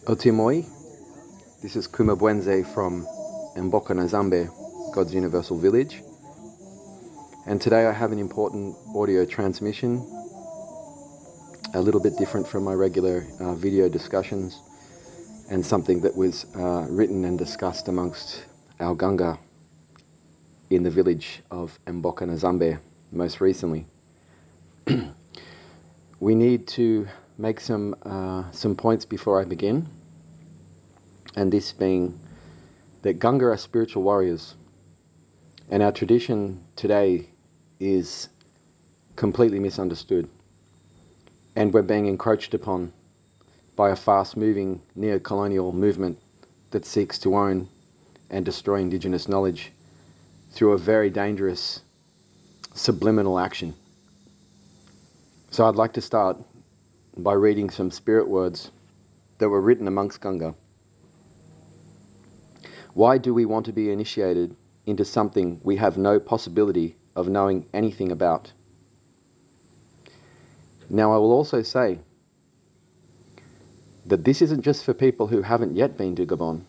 Otimoi, this is Kuma from Mboka A Nzambe, God's Universal Village. And today I have an important audio transmission, a little bit different from my regular video discussions, and something that was written and discussed amongst our Ganga in the village of Mboka A Nzambe most recently. We need to make some points before I begin, and this being that Ganga are spiritual warriors, and our tradition today is completely misunderstood, and we're being encroached upon by a fast-moving neo-colonial movement that seeks to own and destroy indigenous knowledge through a very dangerous subliminal action. So I'd like to start by reading some spirit words that were written amongst Ganga. Why do we want to be initiated into something we have no possibility of knowing anything about? Now I will also say that this isn't just for people who haven't yet been to Gabon.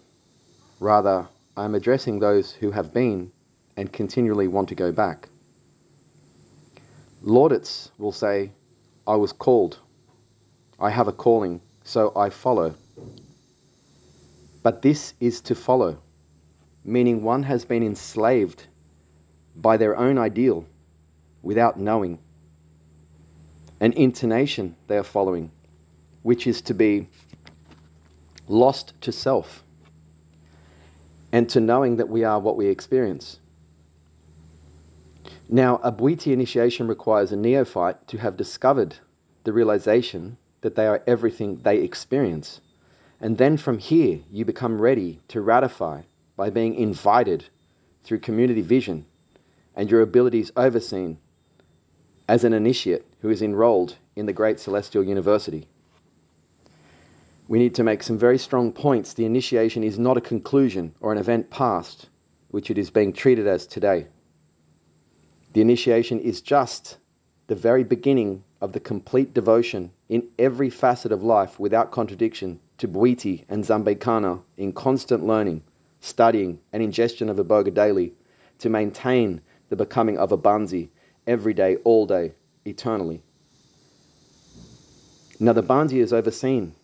Rather, I'm addressing those who have been and continually want to go back. Laudits will say, I was called. I have a calling, so I follow. But this is to follow, meaning one has been enslaved by their own ideal without knowing. An intonation they are following, which is to be lost to self and to knowing that we are what we experience. Now, a BWETE initiation requires a neophyte to have discovered the realization that they are everything they experience. And then from here, you become ready to ratify by being invited through community vision and your abilities overseen as an initiate who is enrolled in the Great Celestial University. We need to make some very strong points. The initiation is not a conclusion or an event past, which it is being treated as today. The initiation is just the very beginning of the complete devotion in every facet of life without contradiction to BWETE and NZIAMBE Kana in constant learning, studying and ingestion of Iboga daily to maintain the becoming of a Banzi every day, all day, eternally. Now the Banzi is overseen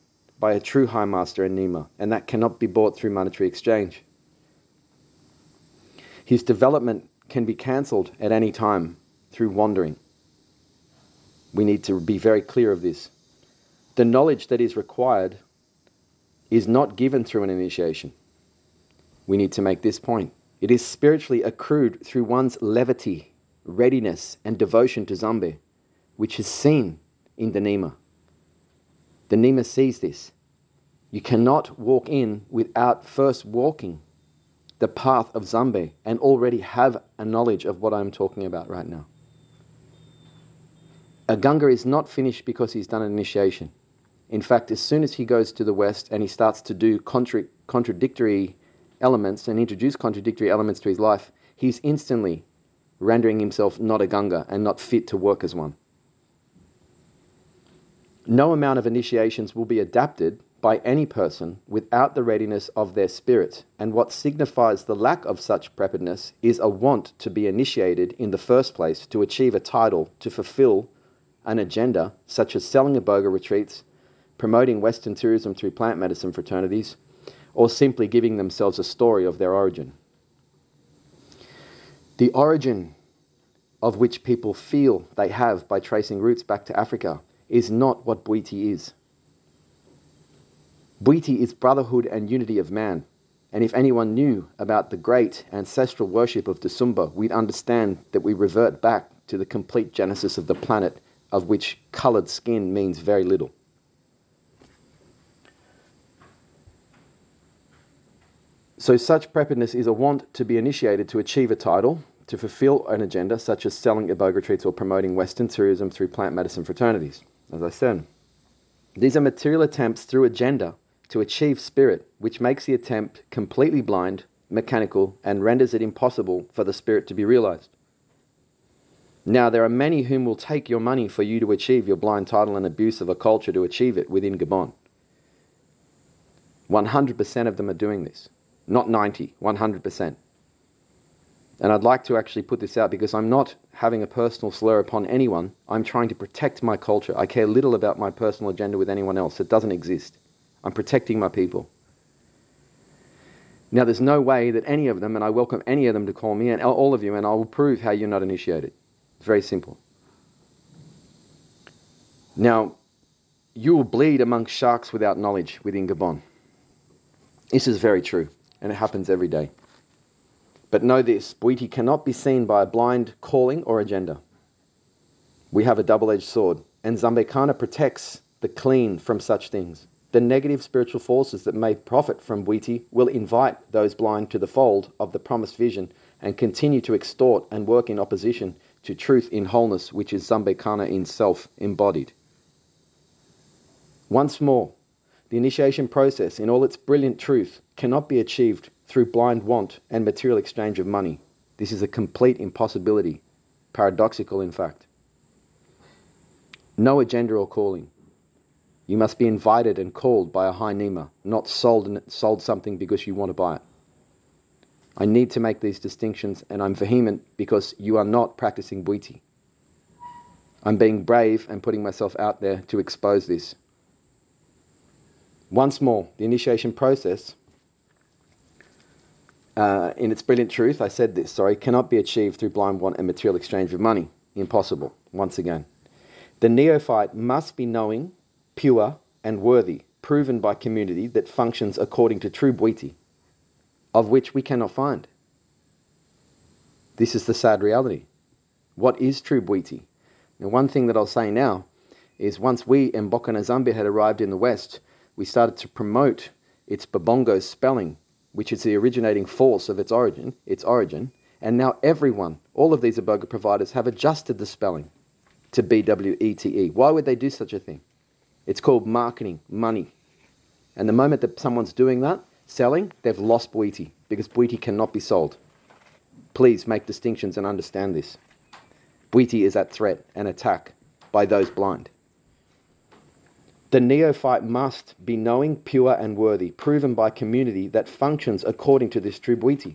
by a true High Master and Nima, and that cannot be bought through monetary exchange. His development can be cancelled at any time through wandering. We need to be very clear of this. The knowledge that is required is not given through an initiation. We need to make this point. It is spiritually accrued through one's levity, readiness, and devotion to Nzambe, which is seen in the Nima. The Nima sees this. You cannot walk in without first walking the path of Nzambe and already have a knowledge of what I'm talking about right now. A Ganga is not finished because he's done an initiation. In fact, as soon as he goes to the West and he starts to do contradictory elements and introduce contradictory elements to his life, he's instantly rendering himself not a Ganga and not fit to work as one. No amount of initiations will be adapted by any person without the readiness of their spirit, and what signifies the lack of such preparedness is a want to be initiated in the first place to achieve a title, to fulfill an agenda such as selling Iboga retreats, promoting Western tourism through plant medicine fraternities, or simply giving themselves a story of their origin. The origin of which people feel they have by tracing roots back to Africa is not what BWETE is. BWETE is brotherhood and unity of man. And if anyone knew about the great ancestral worship of Dusumba, we'd understand that we revert back to the complete genesis of the planet, of which coloured skin means very little. So such preparedness is a want to be initiated to achieve a title, to fulfill an agenda such as selling Iboga retreats or promoting Western tourism through plant medicine fraternities. As I said, these are material attempts through agenda to achieve spirit, which makes the attempt completely blind, mechanical, and renders it impossible for the spirit to be realized. Now, there are many whom will take your money for you to achieve your blind title and abuse of a culture to achieve it within Gabon. 100% of them are doing this. Not 90, 100%. And I'd like to actually put this out because I'm not having a personal slur upon anyone. I'm trying to protect my culture. I care little about my personal agenda with anyone else. It doesn't exist. I'm protecting my people. Now, there's no way that any of them, and I welcome any of them to call me, and all of you, and I will prove how you're not initiated. It's very simple. Now, you will bleed amongst sharks without knowledge within Gabon. This is very true, and it happens every day. But know this, BWETE cannot be seen by a blind calling or agenda. We have a double-edged sword, and NZIAMBE Kana protects the clean from such things. The negative spiritual forces that may profit from BWETE will invite those blind to the fold of the promised vision and continue to extort and work in opposition to truth in wholeness, which is NZIAMBE Kana in self embodied. Once more, the initiation process in all its brilliant truth cannot be achieved through blind want and material exchange of money. This is a complete impossibility, paradoxical in fact. No agenda or calling. You must be invited and called by a high Nima, not sold something because you want to buy it. I need to make these distinctions, and I'm vehement because you are not practicing BWETE. I'm being brave and putting myself out there to expose this. Once more, the initiation process, in its brilliant truth, I said this, cannot be achieved through blind want and material exchange of money. Impossible, once again. The neophyte must be knowing, pure and worthy, proven by community that functions according to true BWETE, of which we cannot find. This is the sad reality. What is true BWETE? Now, one thing that I'll say now is once we, Mboka A Nzambe, had arrived in the West, we started to promote its Babongo spelling, which is the originating force of its origin, and now everyone, all of these Iboga providers, have adjusted the spelling to BWETE. Why would they do such a thing? It's called marketing, money. And the moment that someone's doing that, selling, they've lost BWETE, because BWETE cannot be sold. Please make distinctions and understand this. BWETE is at threat and attack by those blind. The neophyte must be knowing, pure and worthy, proven by community that functions according to this true BWETE.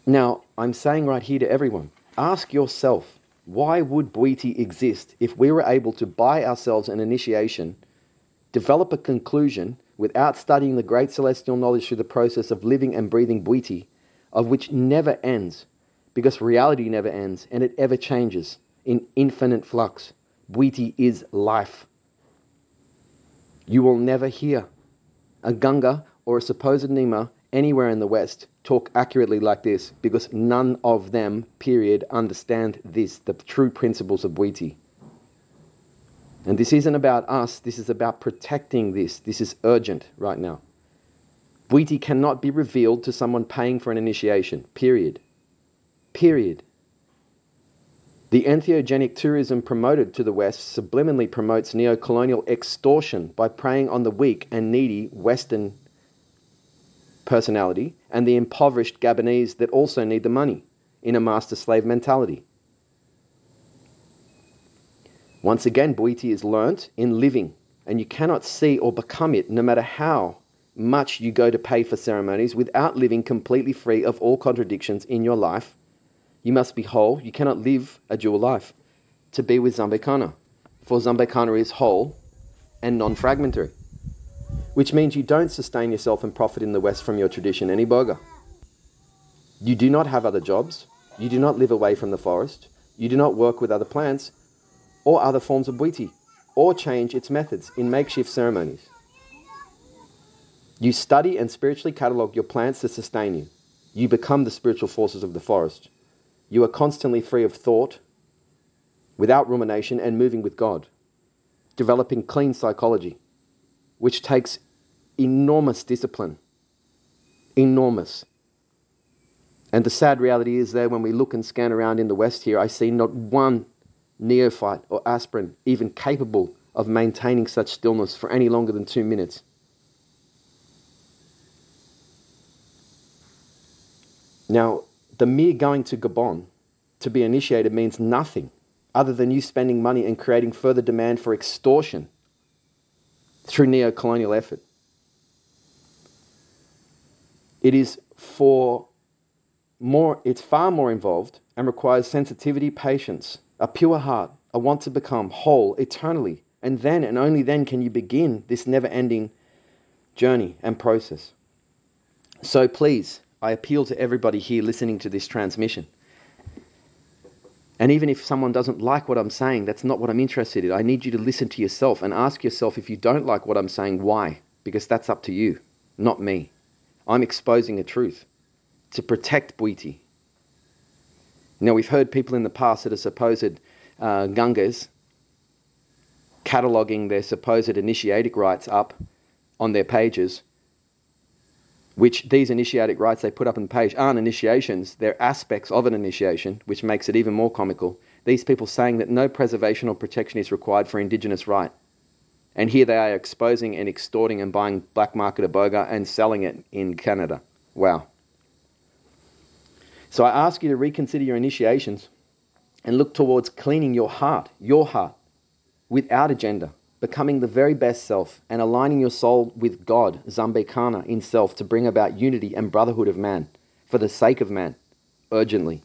Now, I'm saying right here to everyone, ask yourself, why would BWETE exist if we were able to buy ourselves an initiation, develop a conclusion without studying the great celestial knowledge through the process of living and breathing BWETE, of which never ends, because reality never ends and it ever changes in infinite flux. BWETE is life. You will never hear a Gunga or a supposed Nima anywhere in the West talk accurately like this, because none of them, period, understand this, the true principles of BWETE. And this isn't about us, this is about protecting this. This is urgent right now. BWETE cannot be revealed to someone paying for an initiation, period. Period. The entheogenic tourism promoted to the West subliminally promotes neo-colonial extortion by preying on the weak and needy Western personality and the impoverished Gabonese that also need the money in a master-slave mentality. Once again, BWETE is learnt in living, and you cannot see or become it no matter how much you go to pay for ceremonies without living completely free of all contradictions in your life. You must be whole. You cannot live a dual life to be with NZIAMBE Kana, for NZIAMBE Kana is whole and non-fragmentary, which means you don't sustain yourself and profit in the West from your tradition any Iboga. You do not have other jobs. You do not live away from the forest. You do not work with other plants or other forms of BWETE, or change its methods in makeshift ceremonies. You study and spiritually catalogue your plants to sustain you. You become the spiritual forces of the forest. You are constantly free of thought, without rumination, and moving with God, developing clean psychology, which takes enormous discipline. Enormous. And the sad reality is that when we look and scan around in the West here, I see not one neophyte or aspirant even capable of maintaining such stillness for any longer than 2 minutes. Now, the mere going to Gabon to be initiated means nothing other than you spending money and creating further demand for extortion through neo-colonial effort. it's far more involved and requires sensitivity, patience, a pure heart, a want to become whole eternally. And then and only then can you begin this never-ending journey and process. So please, I appeal to everybody here listening to this transmission. And even if someone doesn't like what I'm saying, that's not what I'm interested in. I need you to listen to yourself and ask yourself, if you don't like what I'm saying, why? Because that's up to you, not me. I'm exposing a truth to protect BWETE. Now, we've heard people in the past that are supposed Gungas cataloguing their supposed initiatic rites up on their pages, which these initiatic rites they put up on the page aren't initiations, they're aspects of an initiation, which makes it even more comical. These people saying that no preservation or protection is required for indigenous right. And here they are exposing and extorting and buying black market Iboga and selling it in Canada. Wow. So I ask you to reconsider your initiations and look towards cleaning your heart, without agenda, becoming the very best self and aligning your soul with God, Nzambe Kana, in self, to bring about unity and brotherhood of man, for the sake of man, urgently.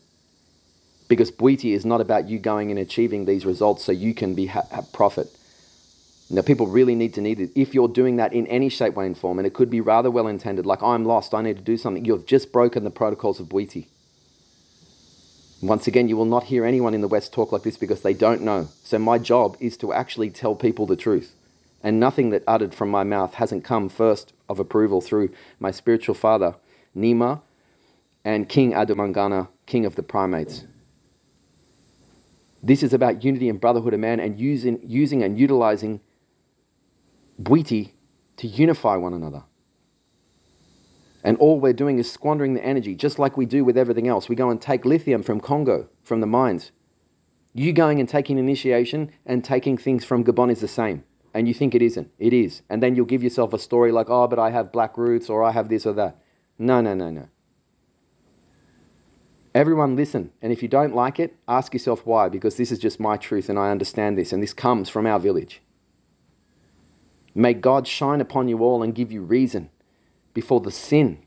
Because BWETE is not about you going and achieving these results so you can have profit. Now, people really need it. If you're doing that in any shape, way, and form, and it could be rather well intended, like I'm lost, I need to do something, you've just broken the protocols of BWETE. Once again, you will not hear anyone in the West talk like this because they don't know. So my job is to actually tell people the truth. And nothing that uttered from my mouth hasn't come first of approval through my spiritual father, Nima, and King Adamangana, King of the Primates. This is about unity and brotherhood of man, and using and utilizing BWETE to unify one another. And all we're doing is squandering the energy, just like we do with everything else. We go and take lithium from Congo, from the mines. You going and taking initiation and taking things from Gabon is the same. And you think it isn't. It is. And then you'll give yourself a story like, oh, but I have black roots, or I have this or that. No, no, no, no. Everyone listen. And if you don't like it, ask yourself why. Because this is just my truth and I understand this. And this comes from our village. May God shine upon you all and give you reason before the sin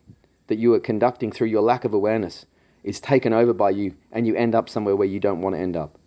that you are conducting through your lack of awareness is taken over by you and you end up somewhere where you don't want to end up.